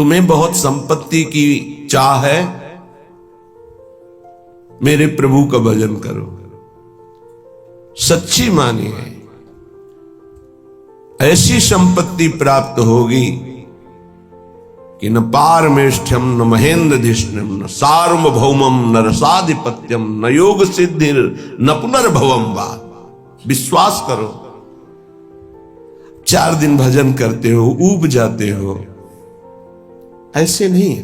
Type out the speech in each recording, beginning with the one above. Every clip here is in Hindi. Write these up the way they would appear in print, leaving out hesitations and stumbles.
तुम्हें बहुत संपत्ति की चाह है, मेरे प्रभु का भजन करो। सच्ची मानिए, ऐसी संपत्ति प्राप्त होगी कि न पारमेष्ठ्यम न महेंद्रधिष्ण्यम न सार्वभौमम न रसाधिपत्यम न योग सिद्धिर न पुनर्भवम वा। विश्वास करो, 4 दिन भजन करते हो, ऊब जाते हो, ऐसे नहीं।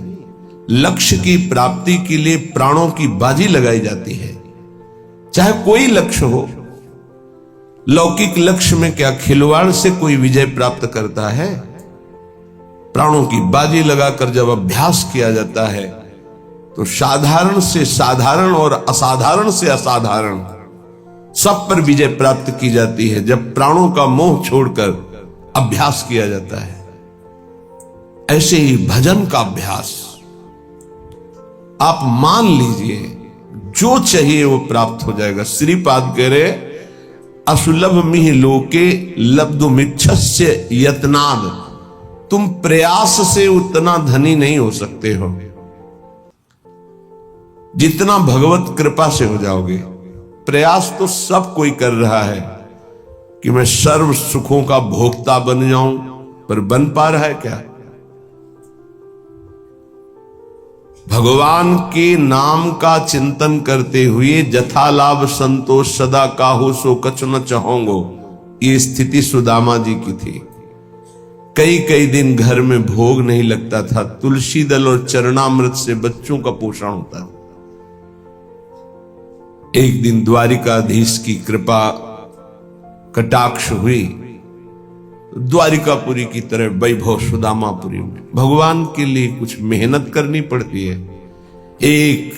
लक्ष्य की प्राप्ति के लिए प्राणों की बाजी लगाई जाती है, चाहे कोई लक्ष्य हो। लौकिक लक्ष्य में क्या खिलवाड़ से कोई विजय प्राप्त करता है? प्राणों की बाजी लगाकर जब अभ्यास किया जाता है तो साधारण से साधारण और असाधारण से असाधारण सब पर विजय प्राप्त की जाती है, जब प्राणों का मोह छोड़कर अभ्यास किया जाता है। ऐसे ही भजन का अभ्यास आप मान लीजिए, जो चाहिए वो प्राप्त हो जाएगा। श्रीपाद कह रहे, असुलभ मिह लोके लब्धुमिच्छस्य यत्नाद। तुम प्रयास से उतना धनी नहीं हो सकते हो जितना भगवत कृपा से हो जाओगे। प्रयास तो सब कोई कर रहा है कि मैं सर्व सुखों का भोक्ता बन जाऊं, पर बन पा रहा है क्या? भगवान के नाम का चिंतन करते हुए जथा लाभ संतोष सदा काहू सो कछ न चाहोंगो, ये स्थिति सुदामा जी की थी। कई कई दिन घर में भोग नहीं लगता था, तुलसी दल और चरणामृत से बच्चों का पोषण होता था। एक दिन द्वारिकाधीश की कृपा कटाक्ष हुई, द्वारिकापुरी की तरह वैभव सुदामापुरी में। भगवान के लिए कुछ मेहनत करनी पड़ती है। एक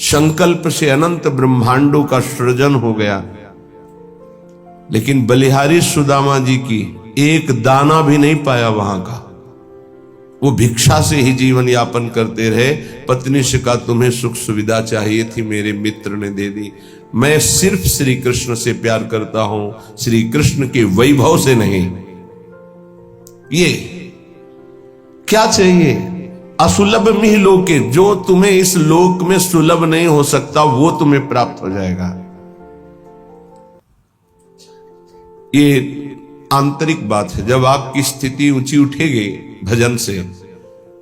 संकल्प से अनंत ब्रह्मांडों का सृजन हो गया, लेकिन बलिहारी सुदामा जी की एक दाना भी नहीं पाया वहां का। वो भिक्षा से ही जीवन यापन करते रहे। पत्नी से कहा, तुम्हें सुख सुविधा चाहिए थी, मेरे मित्र ने दे दी। मैं सिर्फ श्री कृष्ण से प्यार करता हूं, श्री कृष्ण के वैभव से नहीं। ये क्या चाहिए? असुलभ मिह लोके, जो तुम्हें इस लोक में सुलभ नहीं हो सकता वो तुम्हें प्राप्त हो जाएगा। ये आंतरिक बात है। जब आपकी स्थिति ऊंची उठेगी भजन से,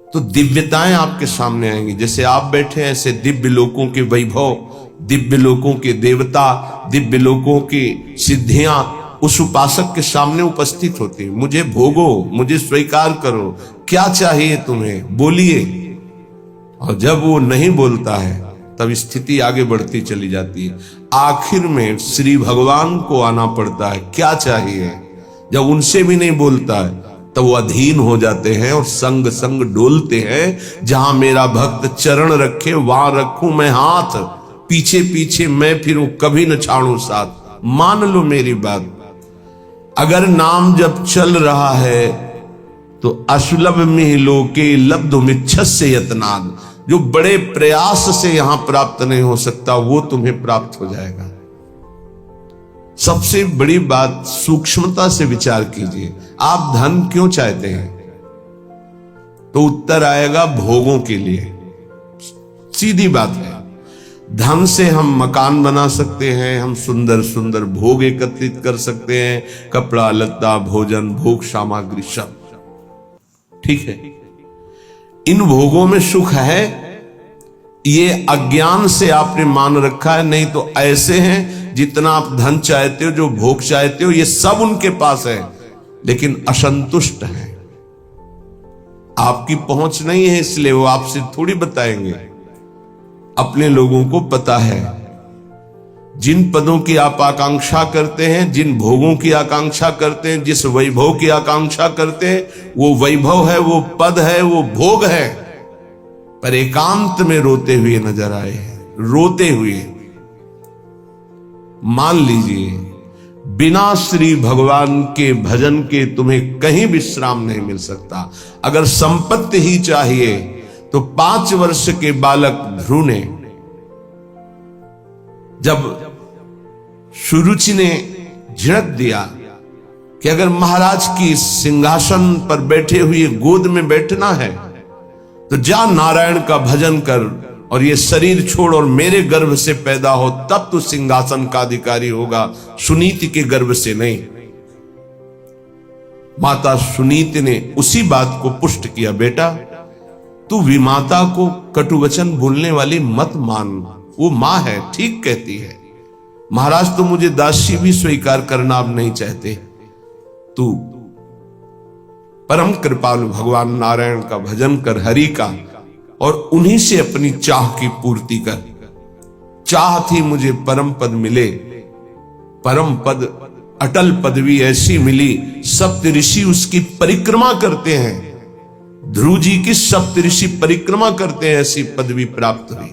तो दिव्यताएं आपके सामने आएंगी। जैसे आप बैठे हैं, ऐसे दिव्य लोकों के वैभव, दिव्य लोकों के देवता, दिव्य लोकों की सिद्धियां उस उपासक के सामने उपस्थित होती है। मुझे भोगो, मुझे स्वीकार करो, क्या चाहिए तुम्हें, बोलिए। और जब वो नहीं बोलता है तब स्थिति आगे बढ़ती चली जाती है। आखिर में श्री भगवान को आना पड़ता है, क्या चाहिए। जब उनसे भी नहीं बोलता है तब वो अधीन हो जाते हैं और संग संग डोलते हैं। जहां मेरा भक्त चरण रखे वहां रखूं मैं हाथ, पीछे पीछे मैं फिरूं कभी न छाड़ू साथ। मान लो मेरी बात, अगर नाम जब चल रहा है तो असुलभ मिह लोके लब्धुमिच्छस्य यत्नाद, जो बड़े प्रयास से यहां प्राप्त नहीं हो सकता वो तुम्हें प्राप्त हो जाएगा। सबसे बड़ी बात, सूक्ष्मता से विचार कीजिए। आप धन क्यों चाहते हैं? तो उत्तर आएगा भोगों के लिए। सीधी बात है। धन से हम मकान बना सकते हैं, हम सुंदर सुंदर भोग एकत्रित कर सकते हैं, कपड़ा लत्ता भोजन भोग सामग्री सब ठीक है। इन भोगों में सुख है, ये अज्ञान से आपने मान रखा है। नहीं तो ऐसे हैं, जितना आप धन चाहते हो, जो भोग चाहते हो, ये सब उनके पास है, लेकिन असंतुष्ट है। आपकी पहुंच नहीं है, इसलिए वो आपसे थोड़ी बताएंगे। अपने लोगों को पता है, जिन पदों की आप आकांक्षा करते हैं, जिन भोगों की आकांक्षा करते हैं, जिस वैभव की आकांक्षा करते हैं, वो वैभव है, वो पद है, वो भोग है, पर एकांत में रोते हुए नजर आए हैं। रोते हुए मान लीजिए, बिना श्री भगवान के भजन के तुम्हें कहीं विश्राम नहीं मिल सकता। अगर संपत्ति ही चाहिए तो 5 वर्ष के बालक ध्रुव ने, जब सुरुचि ने झिड़क दिया कि अगर महाराज की सिंहासन पर बैठे हुए गोद में बैठना है तो जा नारायण का भजन कर और ये शरीर छोड़ और मेरे गर्भ से पैदा हो, तब तू सिंहासन का अधिकारी होगा, सुनीति के गर्भ से नहीं। माता सुनीति ने उसी बात को पुष्ट किया, बेटा तू विमाता को कटुवचन बोलने वाली मत मान, वो मां है, ठीक कहती है। महाराज तो मुझे दासी भी स्वीकार करना अब नहीं चाहते, तू परम कृपालु भगवान नारायण का भजन कर, हरि का, और उन्हीं से अपनी चाह की पूर्ति कर। चाह थी मुझे परम पद मिले, परम पद अटल पदवी ऐसी मिली, सप्त ऋषि उसकी परिक्रमा करते हैं। ध्रुव जी की सप्त ऋषि परिक्रमा करते हैं, ऐसी पदवी प्राप्त हुई।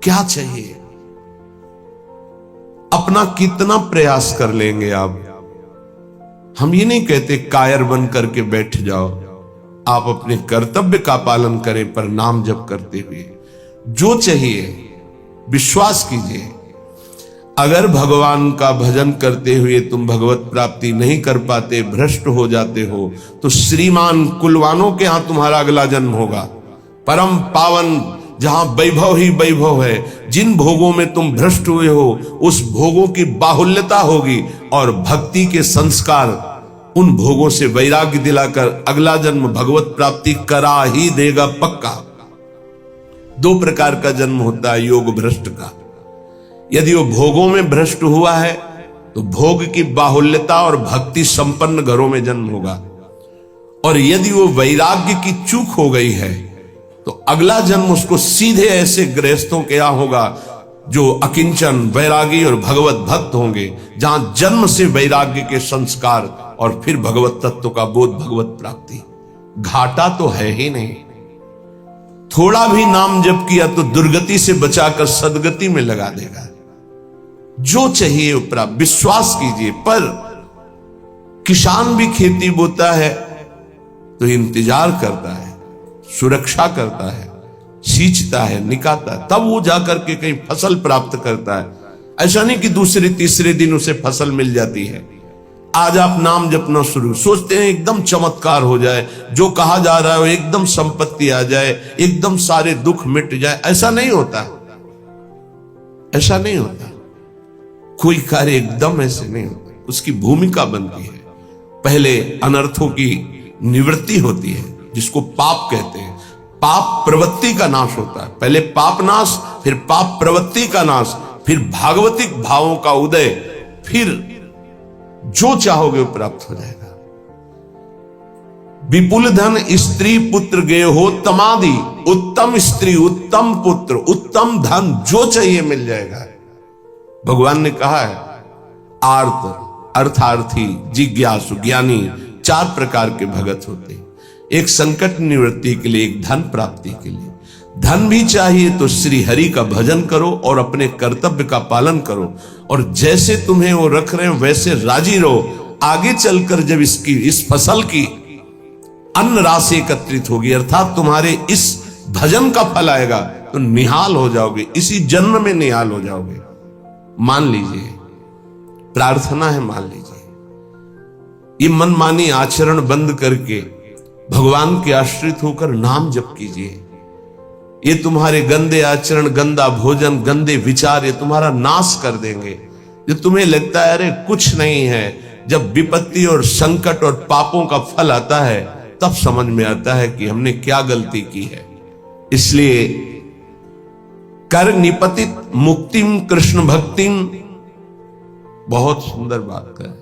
क्या चाहिए? अपना कितना प्रयास कर लेंगे आप? हम ये नहीं कहते कायर बन करके बैठ जाओ, आप अपने कर्तव्य का पालन करें, पर नाम जप करते हुए जो चाहिए विश्वास कीजिए। अगर भगवान का भजन करते हुए तुम भगवत प्राप्ति नहीं कर पाते, भ्रष्ट हो जाते हो, तो श्रीमान कुलवानों के यहां तुम्हारा अगला जन्म होगा, परम पावन, जहां वैभव ही वैभव है। जिन भोगों में तुम भ्रष्ट हुए हो, उस भोगों की बाहुल्यता होगी, और भक्ति के संस्कार उन भोगों से वैराग्य दिलाकर अगला जन्म भगवत प्राप्ति करा ही देगा पक्का। दो प्रकार का जन्म होता है योग भ्रष्ट का। यदि वो भोगों में भ्रष्ट हुआ है तो भोग की बाहुल्यता और भक्ति संपन्न घरों में जन्म होगा, और यदि वो वैराग्य की चूक हो गई है तो अगला जन्म उसको सीधे ऐसे गृहस्थों के यहां होगा जो अकिंचन, वैरागी और भगवत भक्त होंगे, जहां जन्म से वैराग्य के संस्कार और फिर भगवत तत्व का बोध, भगवत प्राप्ति। घाटा तो है ही नहीं। थोड़ा भी नाम जप किया तो दुर्गति से बचाकर सदगति में लगा देगा। जो चाहिए वो प्राप्त, विश्वास कीजिए। पर किसान भी खेती बोता है तो इंतजार करता है, सुरक्षा करता है, सींचता है, निकालता है, तब वो जाकर के कहीं फसल प्राप्त करता है। ऐसा नहीं कि दूसरे तीसरे दिन उसे फसल मिल जाती है। आज आप नाम जपना शुरू, सोचते हैं एकदम चमत्कार हो जाए, जो कहा जा रहा है एकदम संपत्ति आ जाए, एकदम सारे दुख मिट जाए। ऐसा नहीं होता, ऐसा नहीं होता। कोई कार्य एकदम ऐसे नहीं होता, उसकी भूमिका बनती है। पहले अनर्थों की निवृत्ति होती है, जिसको पाप कहते हैं। पाप प्रवृत्ति का नाश होता है, पहले पाप नाश, फिर पाप प्रवृत्ति का नाश, फिर भागवतिक भावों का उदय, फिर जो चाहोगे वो प्राप्त हो जाएगा। विपुल धन स्त्री पुत्र गे हो तमादि, उत्तम स्त्री, उत्तम पुत्र, उत्तम धन, जो चाहिए मिल जाएगा। भगवान ने कहा है आर्त, अर्थार्थी, जिज्ञासु, ज्ञानी, चार प्रकार के भगत होते हैं। एक संकट निवृत्ति के लिए, एक धन प्राप्ति के लिए। धन भी चाहिए तो श्री हरि का भजन करो और अपने कर्तव्य का पालन करो, और जैसे तुम्हें वो रख रहे हो वैसे राजी रहो। आगे चलकर जब इस फसल की अन्न राशि एकत्रित होगी, अर्थात तुम्हारे इस भजन का फल आएगा, तो निहाल हो जाओगे, इसी जन्म में निहाल हो जाओगे। मान लीजिए, प्रार्थना है, मान लीजिए। ये मनमानी आचरण बंद करके भगवान के आश्रित होकर नाम जप कीजिए। ये तुम्हारे गंदे आचरण, गंदा भोजन, गंदे विचार, ये तुम्हारा नाश कर देंगे। जो तुम्हें लगता है अरे कुछ नहीं है, जब विपत्ति और संकट और पापों का फल आता है तब समझ में आता है कि हमने क्या गलती की है। इसलिए कर निपतित मुक्तिम कृष्ण भक्तिम, बहुत सुंदर बात है।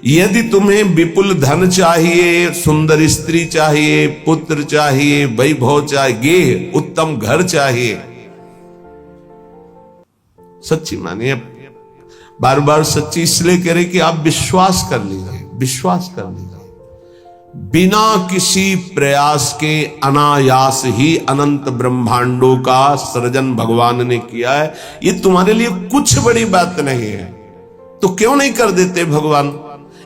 यदि तुम्हें विपुल धन चाहिए, सुंदर स्त्री चाहिए, पुत्र चाहिए, वैभव चाहिए, उत्तम घर चाहिए, सच्ची मानिए, बार बार सच्ची इसलिए कह रहे कि आप विश्वास कर लीजिए, विश्वास कर लीजिए। बिना किसी प्रयास के अनायास ही अनंत ब्रह्मांडों का सृजन भगवान ने किया है। ये तुम्हारे लिए कुछ बड़ी बात नहीं है, तो क्यों नहीं कर देते भगवान?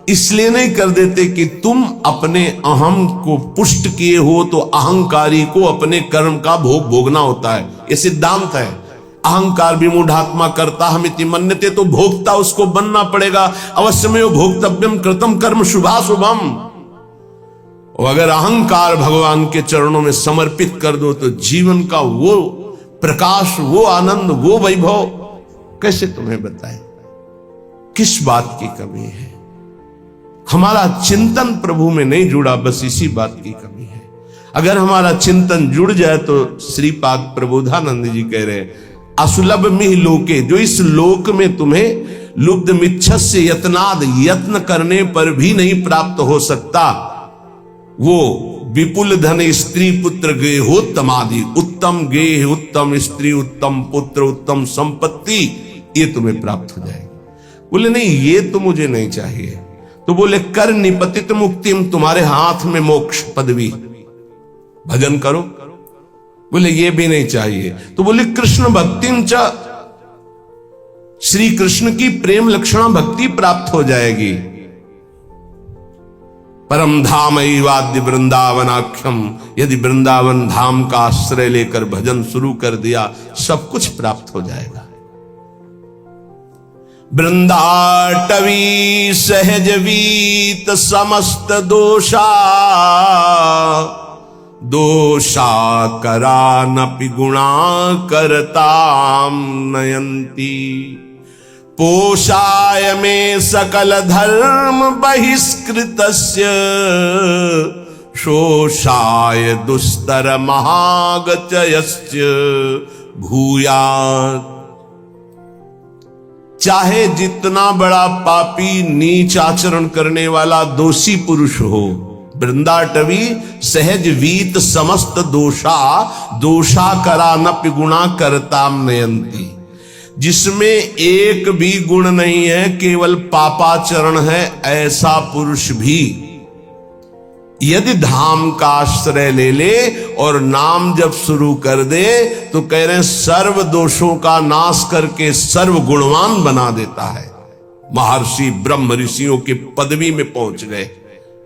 इसलिए नहीं कर देते कि तुम अपने अहम को पुष्ट किए हो, तो अहंकारी को अपने कर्म का भोग भोगना होता है। ये सिद्धांत है। अहंकार विमूढ़ात्मा कर्ता हमिति मन्यते, तो भोक्ता उसको बनना पड़ेगा। अवश्यमेव भोक्तव्यम कृतम कर्म शुभाशुभम। और अगर अहंकार भगवान के चरणों में समर्पित कर दो तो जीवन का वो प्रकाश, वो आनंद, वो वैभव कैसे तुम्हें बताए। किस बात की कमी है? हमारा चिंतन प्रभु में नहीं जुड़ा, बस इसी बात की कमी है। अगर हमारा चिंतन जुड़ जाए तो श्रीपाद प्रबोधानंद जी कह रहे असुलभ मिह लोके, जो इस लोक में तुम्हें लुब्ध मिच्छस्य यत्नाद, यत्न करने पर भी नहीं प्राप्त हो सकता, वो विपुल धन स्त्री पुत्र गेहोत्तम आदि, उत्तम गेह, उत्तम स्त्री, उत्तम पुत्र, उत्तम संपत्ति, ये तुम्हें प्राप्त हो जाएगी। बोले नहीं, ये तो मुझे नहीं चाहिए। तो बोले कर निपतित मुक्तिम, तुम्हारे हाथ में मोक्ष पदवी, भजन करो। बोले ये भी नहीं चाहिए। तो बोले कृष्ण भक्तिम च, श्री कृष्ण की प्रेम लक्षणा भक्ति प्राप्त हो जाएगी। परम धाम वाद्य वृंदावनाख्यम, यदि वृंदावन धाम का आश्रय लेकर भजन शुरू कर दिया, सब कुछ प्राप्त हो जाएगा। वृंदाटवी सहज वीत समस्त दोषा, दोषा करानपि गुणा करताम नयंती, पोषाय में सकल धर्म बहिष्कृतस्य, शोषाय दुस्तर महागचयस्य भूयात्। चाहे जितना बड़ा पापी, नीच आचरण करने वाला दोषी पुरुष हो, वृंदाटवी सहज वीत समस्त दोषा, दोषा करानपि गुणा करताम नयंती, जिसमें एक भी गुण नहीं है, केवल पापाचरण है, ऐसा पुरुष भी यदि धाम का आश्रय ले ले और नाम जब शुरू कर दे, तो कह रहे हैं सर्व दोषों का नाश करके सर्व गुणवान बना देता है। महर्षि ब्रह्म ऋषियों की पदवी में पहुंच गए,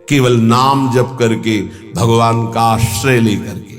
केवल नाम जप करके, भगवान का आश्रय लेकर के।